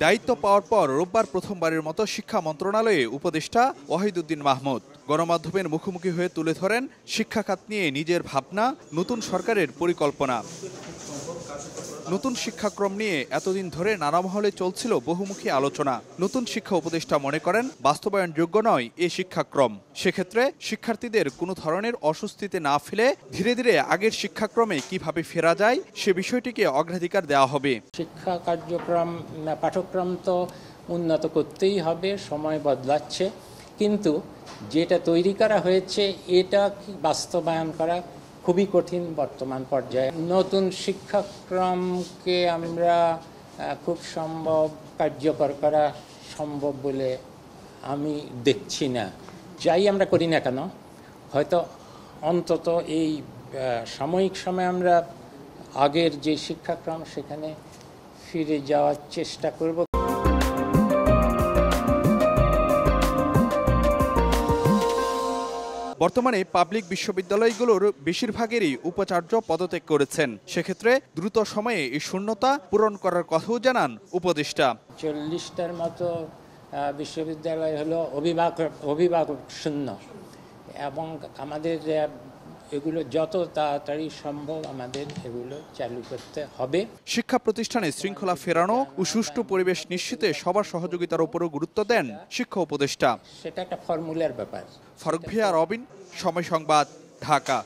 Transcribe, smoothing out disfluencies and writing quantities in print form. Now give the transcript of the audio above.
দায়িত্ব পাওয়ার পর রোববার প্রথমবারের মতো শিক্ষা মন্ত্রণালয়ে উপদেষ্টা ওয়াহিদুদ্দিন মাহমুদ গণমাধ্যমের মুখোমুখি হয়ে তুলে ধরেন শিক্ষা খাত নিয়ে নিজের ভাবনা, নতুন সরকারের পরিকল্পনা। নতুন শিক্ষাক্রম নিয়ে এতদিন ধরে নানা মহলে চলছিল বহুমুখী আলোচনা। নতুন শিক্ষা উপদেষ্টা মনে করেন বাস্তবায়নযোগ্য নয় এ শিক্ষাক্রম। সেক্ষেত্রে শিক্ষার্থীদের কোনো ধরনের অস্বস্তিতে না ফেলে ধীরে ধীরে আগের শিক্ষাক্রমে কিভাবে ফেরা যায় সে বিষয়টিকে অগ্রাধিকার দেওয়া হবে। শিক্ষা কার্যক্রম পাঠ্যক্রম তো উন্নত করতেই হবে, সময় বদলাচ্ছে, কিন্তু যেটা তৈরি করা হয়েছে এটা বাস্তবায়ন করা খুবই কঠিন বর্তমান পর্যায়ে। নতুন শিক্ষাক্রমকে আমরা খুব সম্ভব কার্যকর করা সম্ভব বলে আমি দেখছি না। যাই আমরা করি না কেন, হয়তো অন্তত এই সাময়িক সময়ে আমরা আগের যে শিক্ষাক্রম সেখানে ফিরে যাওয়ার চেষ্টা করব। বর্তমানে পাবলিক বিশ্ববিদ্যালয়গুলোর বেশিরভাগেরই উপাচার্য পদত্যাগ করেছেন। সেক্ষেত্রে দ্রুত সময়ে এই শূন্যতা পূরণ করার কথাও জানান উপদেষ্টা। 40টার মতো বিশ্ববিদ্যালয় হলো অভিভাবক শূন্য, এবং আমাদের এগুলো যত তাড়াতাড়ি সম্ভব আমাদের এগুলো চালু করতে হবে। শিক্ষা প্রতিষ্ঠানে শৃঙ্খলা ফেরানো ও সুষ্ঠু পরিবেশ নিশ্চিতে সবার সহযোগিতার উপরও গুরুত্ব দেন শিক্ষা উপদেষ্টা। সেটা একটা ফর্মুলার ব্যাপার। ফারুক ভিয়া, রবিন, সময় সংবাদ, ঢাকা।